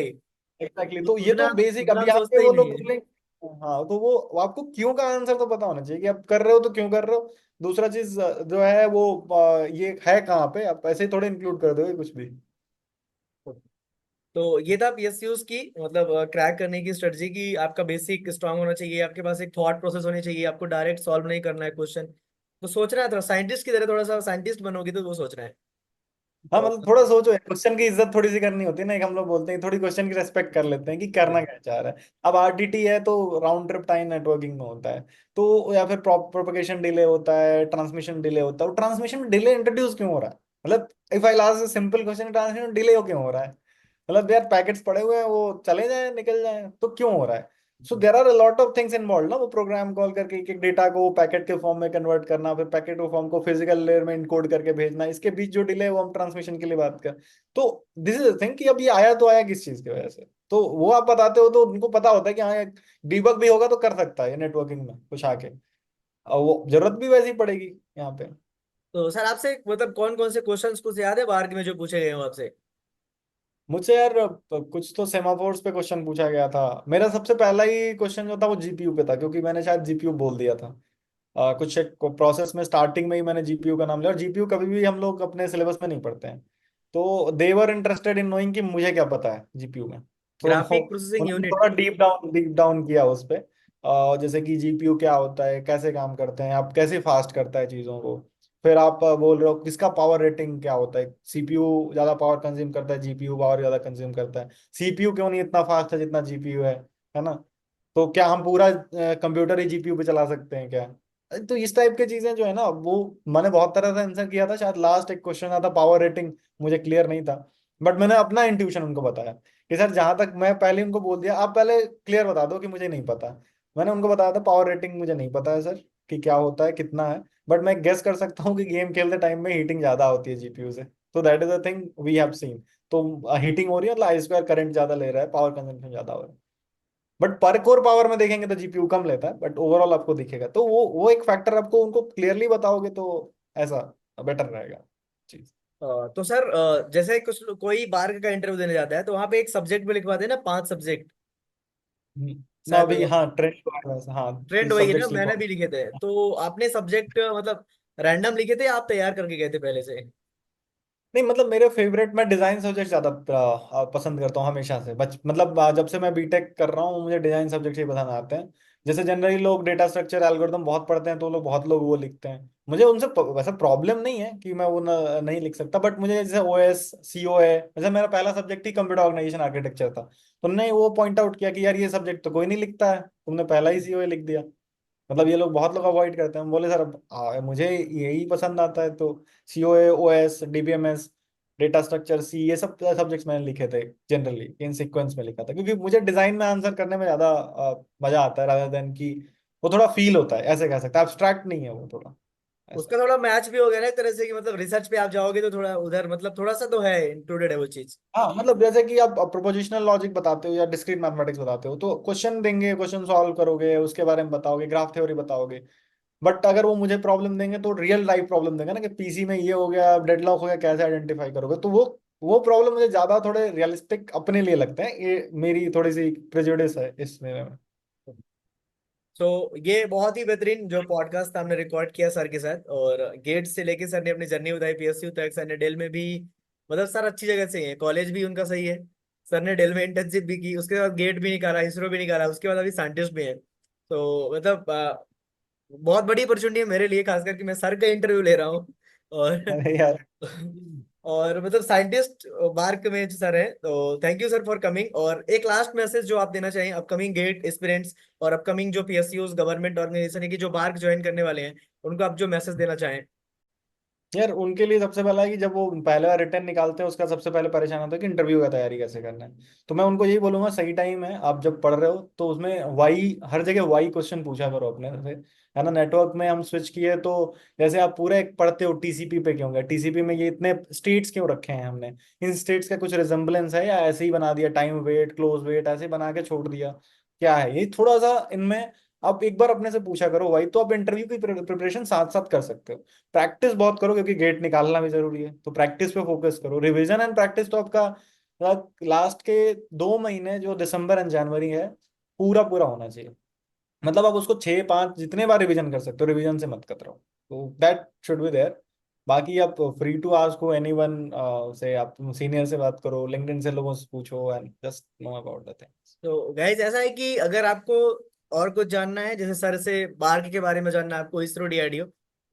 Speaker 1: एग्जैक्टली,
Speaker 2: तो
Speaker 1: तो ये
Speaker 2: उतना
Speaker 1: तो बेसिक,
Speaker 2: उतना
Speaker 1: अब
Speaker 2: हम
Speaker 1: यहाँ पे
Speaker 2: सोचते ही
Speaker 1: वो
Speaker 2: नहीं
Speaker 1: लोग
Speaker 2: है।
Speaker 1: बोले। हाँ, तो वो आपको क्यों का आंसर तो पता होना चाहिए कि आप कर रहे हो तो क्यों कर रहे हो। दूसरा चीज जो है वो ये है कहाँ पे, आप ऐसे ही थोड़े इंक्लूड कर दोगे कुछ भी।
Speaker 2: तो ये था पीएसयूज की मतलब क्रैक करने की स्ट्रेटजी की, आपका बेसिक स्ट्रांग होना चाहिए, आपके पास एक थॉट प्रोसेस होनी चाहिए, आपको डायरेक्ट सॉल्व नहीं करना है क्वेश्चन। तो सोचना है थोड़ा साइंटिस्ट की तरह, थोड़ा सा साइंटिस्ट बनोगे तो वो सोचना है।
Speaker 1: हाँ,
Speaker 2: और
Speaker 1: मतलब थोड़ा सोचो, क्वेश्चन की इज्जत थोड़ी सी करनी होती है ना, एक हम लोग बोलते हैं थोड़ी क्वेश्चन की रेस्पेक्ट कर लेते हैं कि करना क्या चाह रहा है। अब आरटीटी है तो राउंड ट्रिप टाइम नेटवर्किंग में होता है, तो या फिर प्रोपगेशन डिले होता है, ट्रांसमिशन डिले होता है, वो ट्रांसमिशन डिले इंट्रोड्यूस क्यों हो रहा है। मतलब if I last simple question, transmission delay क्यों हो रहा है। मतलब यार पैकेट्स पड़े हुए हैं, वो चले जाए निकल जाए, तो क्यों हो रहा है। So there are a lot of things involve ना, वो प्रोग्राम कॉल करके एक एक डेटा को पैकेट के फॉर्म में कन्वर्ट करना, फिर पैकेट के फॉर्म को फिजिकल लेयर में इनकोड करके भेजना, इसके बीच जो डिले है वो हम ट्रांसमिशन के लिए बात कर। तो दिस इज द थिंग कि अब ये आया तो आया किस चीज की वजह से, तो वो आप बताते हो तो उनको पता होता है कि हाँ, डीबग भी होगा तो कर सकता है ये नेटवर्किंग में कुछ आके, और वो जरूरत भी वैसी पड़ेगी यहाँ पे।
Speaker 2: तो सर आपसे मतलब कौन कौन से क्वेश्चंस कुछ याद है बाहर के में जो पूछे गए हो आपसे?
Speaker 1: मुझसे यार कुछ तो सेमाफोर्स पे क्वेश्चन पूछा गया था। मेरा सबसे पहला ही क्वेश्चन जो था वो जीपीयू पे था, क्योंकि मैंने शायद जीपीयू बोल दिया था। कुछ एक प्रोसेस में स्टार्टिंग में ही मैंने जीपीयू का नाम लिया, और जीपीयू कभी भी हम लोग अपने सिलेबस में नहीं पढ़ते हैं। तो देवर इंटरेस्टेड इन नोइंग कि मुझे क्या पता है जीपीयू में। तो
Speaker 2: ग्राफिक प्रोसेसिंग
Speaker 1: उन्होंने
Speaker 2: यूनिट।
Speaker 1: थोड़ा डीप डाउन किया उस पे। जैसे कि जीपीयू क्या होता है, कैसे काम करते हैं, आप कैसे फास्ट करता है चीज़ों को। फिर आप बोल रहे हो किसका पावर रेटिंग क्या होता है, सीपीयू ज्यादा पावर कंज्यूम करता है, जीपीयू पावर ज्यादा कंज्यूम करता है, सीपीयू क्यों नहीं इतना फास्ट है जितना जीपीयू है ना। तो क्या हम पूरा कंप्यूटर ही जीपीयू पे चला सकते हैं क्या। तो इस टाइप की चीजें जो है ना, वो मैंने बहुत तरह से आंसर किया था, शायद लास्ट एक क्वेश्चन आता पावर रेटिंग, मुझे क्लियर नहीं था। बट मैंने अपना इंट्यूशन उनको बताया कि सर जहां तक, मैं पहले उनको बोल दिया आप पहले क्लियर बता दो कि मुझे नहीं पता। मैंने उनको बताया था पावर रेटिंग मुझे नहीं पता है सर, कि क्या होता है कितना है। बट मैं गेस कर सकता हूँ कि गेम खेलते टाइम में हीटिंग ज्यादा होती है जीपीयू से। तो that is the thing we have seen. तो हीटिंग हो रही है, मतलब आई स्क्वायर करंट ज्यादा ले रहा है, पावर कंजम्पशन ज्यादा हो रहा है। बट पर कोर पावर में देखेंगे तो जीपीयू कम लेता है, बट ओवरऑल आपको दिखेगा, तो वो एक फैक्टर आपको उनको क्लियरली बताओगे तो ऐसा बेटर रहेगा चीज।
Speaker 2: तो सर जैसे कुछ कोई बार का इंटरव्यू देने जाता है तो वहां पे एक सब्जेक्ट में लिखवाते हैं ना, 5 सब्जेक्ट
Speaker 1: ना
Speaker 2: शायद।
Speaker 1: अभी, हाँ, ट्रेंड तो है वैसे, हाँ,
Speaker 2: ट्रेंड
Speaker 1: 30
Speaker 2: वही है ना,
Speaker 1: सब्जेक्ट्स लिखवा।
Speaker 2: मैंने भी लिखे थे। तो आपने सब्जेक्ट मतलब रैंडम लिखे थे या आप तैयार करके गए थे पहले से?
Speaker 1: नहीं, मतलब मेरे फेवरेट, मैं डिजाइन सब्जेक्ट ज्यादा पसंद करता हूँ हमेशा से, मतलब जब से मैं बीटेक कर रहा हूँ मुझे डिजाइन सब्जेक्ट ही पसंद आते हैं। जैसे जनरली लोग डेटा स्ट्रक्चर एल्गोरिदम बहुत पढ़ते हैं, तो लोग बहुत लोग वो लिखते हैं, मुझे उनसे वैसा प्रॉब्लम नहीं है कि मैं वो नहीं लिख सकता। बट मुझे जैसे ओएस सीओ है, जैसे मेरा पहला सब्जेक्ट ही कंप्यूटर ऑर्गेनाइजेशन आर्किटेक्चर था, तो उन्होंने वो पॉइंट आउट किया कि यार ये सब्जेक्ट तो कोई नहीं लिखता है, तुमने पहला ही सीओ लिख दिया। मतलब ये लोग, बहुत लोग अवॉइड करते हैं, हम बोले सर अब मुझे यही पसंद आता है, तो COA OS DBMS data structure C, ये सब सब्जेक्ट्स मैंने लिखे थे जनरली, इन सीक्वेंस में लिखा था, क्योंकि मुझे डिजाइन में आंसर करने में ज्यादा मजा आता है, रादर देन कि वो थोड़ा फील होता है, ऐसे कह सकते हैं, एब्स्ट्रैक्ट नहीं है वो थोड़ा ऐसा।
Speaker 2: उसका थोड़ा मैच भी हो गया ना एक तरह से कि मतलब रिसर्च पे आप जाओगे तो थोड़ा उधर मतलब थोड़ा सा तो है इंक्लूडेड है वो चीज।
Speaker 1: हाँ, मतलब जैसे कि आप प्रोपोजिशनल लॉजिक बताते हो या डिस्क्रीट मैथमेटिक्स बताते हो, तो क्वेश्चन देंगे, क्वेश्चन सॉल्व करोगे, उसके बारे में बताओगे, ग्राफ थ्योरी बताओगे। बट अगर वो मुझे प्रॉब्लम देंगे तो रियल लाइफ प्रॉब्लम देंगे ना, कि पीसी में ये हो गया, डेडलॉक हो गया, कैसे आइडेंटिफाई करोगे, तो वो वो प्रॉब्लम मुझे ज्यादा थोड़े रियलिस्टिक अपने लिए लगते हैं, ये मेरी थोड़ी सी प्रेजुडिस है इस में।
Speaker 2: सो ये बहुत ही बेहतरीन जो पॉडकास्ट हमने रिकॉर्ड किया सर के साथ, और गेट से लेके सर ने अपनी जर्नी बताई पीएसयू तक। सर ने डेल में भी, मतलब सर अच्छी जगह से ही है, कॉलेज भी उनका सही है। सर ने डेल में इंटर्नशिप भी की, उसके बाद गेट भी निकाला, इसरो भी निकाला, उसके बाद अभी साइंटिस्ट भी है। तो मतलब बहुत बड़ी अपॉर्चुनिटी है मेरे लिए, खासकर कि मैं सर का इंटरव्यू ले रहा हूँ। और
Speaker 1: अरे यार,
Speaker 2: और मतलब साइंटिस्ट मार्क में सर है। तो thank you sir for coming. और एक लास्ट मैसेज जो आप देना चाहें अपकमिंग गेट एस्पिरेंट्स और अपकमिंग जो पीएसयूज गवर्नमेंट ऑर्गेनाइजेशन है कि जो बार्क ज्वाइन करने वाले हैं, उनको आप जो मैसेज देना चाहें।
Speaker 1: यार उनके लिए सबसे पहला है कि जब वो पहले बार रिटर्न निकालते हैं उसका सबसे पहले परेशान होता है कि इंटरव्यू का तैयारी कैसे करना है। तो मैं उनको यही बोलूंगा, सही टाइम है, आप जब पढ़ रहे हो तो उसमें वाई, हर जगह वाई क्वेश्चन पूछा करो अपने से, है ना। नेटवर्क में हम स्विच किए तो जैसे आप पूरे एक पढ़ते हो टीसीपी पे क्यों गए, टीसीपी में ये इतने स्टेट्स क्यों रखे हैं हमने, इन स्टेट्स का कुछ रिजेम्बलेंस है या ऐसे ही बना दिया, टाइम वेट क्लोज वेट ऐसे बना के छोड़ दिया, क्या है ये, थोड़ा सा इनमें आप एक बार अपने से पूछा करो भाई, तो आप इंटरव्यू की प्रिपरेशन साथ साथ कर सकते हो। प्रैक्टिस बहुत करो क्योंकि गेट निकालना भी जरूरी है, तो प्रैक्टिस पे फोकस करो, रिवीजन एंड प्रैक्टिस तो आपका लास्ट के 2 महीने जो दिसंबर एंड जनवरी है पूरा पूरा होना चाहिए। मतलब आप उसको 6 5 जितने बार रिवीजन कर सकते हो, रिवीजन से मत कतरो, तो दैट शुड बी देयर। बाकी आप फ्री टू आस्क हो एनीवन, से आप सीनियर से बात करो, लिंक्डइन से लोगों से पूछो and just know about the things.
Speaker 2: तो गाइज ऐसा है कि अगर आपको और कुछ जानना है, जैसे सर से बार्क के बारे में जानना है आपको, इसरो डीआरडीओ,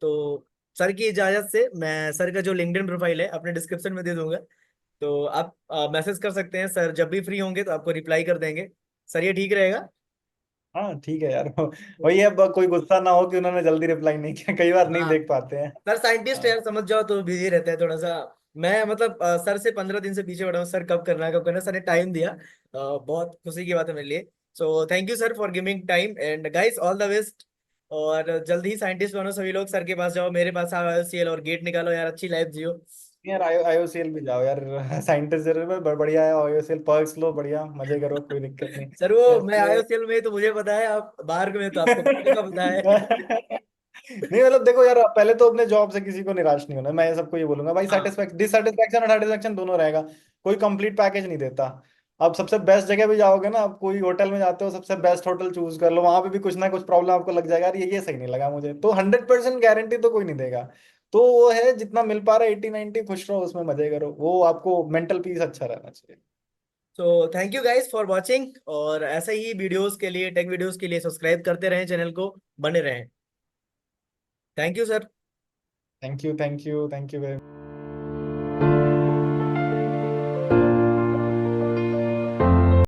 Speaker 2: तो सर की इजाजत से मैं सर का जो लिंक्डइन प्रोफाइल है अपने डिस्क्रिप्शन में दे दूंगा। तो आप मैसेज कर सकते हैं, सर जब भी फ्री होंगे तो आपको रिप्लाई कर देंगे। सर ये ठीक रहेगा?
Speaker 1: हाँ ठीक है यार। वही है, अब कोई गुस्सा ना हो कि उन्होंने जल्दी रिप्लाई नहीं किया, कई बार नहीं
Speaker 2: हाँ
Speaker 1: देख पाते हैं।
Speaker 2: सर साइंटिस्ट है
Speaker 1: हाँ।
Speaker 2: यार, समझ जाओ, तो बिजी रहता है थोड़ा सा। मैं मतलब सर से 15 दिन से पीछे पड़ा हूँ, सर कब करना है कब करना है। सर ने टाइम दिया, बहुत खुशी की बात है मेरे लिए। So thank you sir for giving time, and guys all the best. और जल्द ही साइंटिस्ट बनो सभी लोग, सर के पास जाओ, मेरे पास आओ, आईओसीएल और गेट निकालो यार, अच्छी लाइफ जियो।
Speaker 1: यार आईओसीएल भी जाओ यार। साइंटिस्ट जरूर बढ़िया है, आईओसीएल पर्क्स लो, बढ़िया मजे करो, कोई दिक्कत नहीं।
Speaker 2: सर वो मैं
Speaker 1: ऐसे
Speaker 2: आईओसीएल में तो मुझे पता है, आप बाहर में तो आपको बच्चों का पता है।
Speaker 1: नहीं मतलब देखो यार, पहले तो अपने जॉब से किसी को निराश नहीं होना, मैं ये सबको ये बोलूंगा भाई,
Speaker 2: हाँ
Speaker 1: सेटिस्फैक्शन डिससेटिस्फैक्शन और सेटिस्फैक्शन दोनों रहेगा, कोई कंप्लीट पैकेज नहीं देता। आप सबसे बेस्ट जगह भी जाओगे ना, आप कोई होटल में जाते हो, सबसे बेस्ट होटल चूज कर लो, वहां पे भी कुछ ना कुछ प्रॉब्लम आपको लग जाएगा, यार ये सही नहीं लगा मुझे, तो 100% गारंटी तो कोई नहीं देगा। तो वो है, जितना मिल पा रहा है 80 90, खुश रहो उसमें, मजे करो, वो आपको मेंटल पीस अच्छा रहना चाहिए।
Speaker 2: तो thank you guys for watching, और ऐसे ही वीडियोस के लिए, टेक वीडियोस के लिए सब्सक्राइब करते रहें चैनल को, बने रहें। Thank you sir.
Speaker 1: Thank you, thank you, thank you very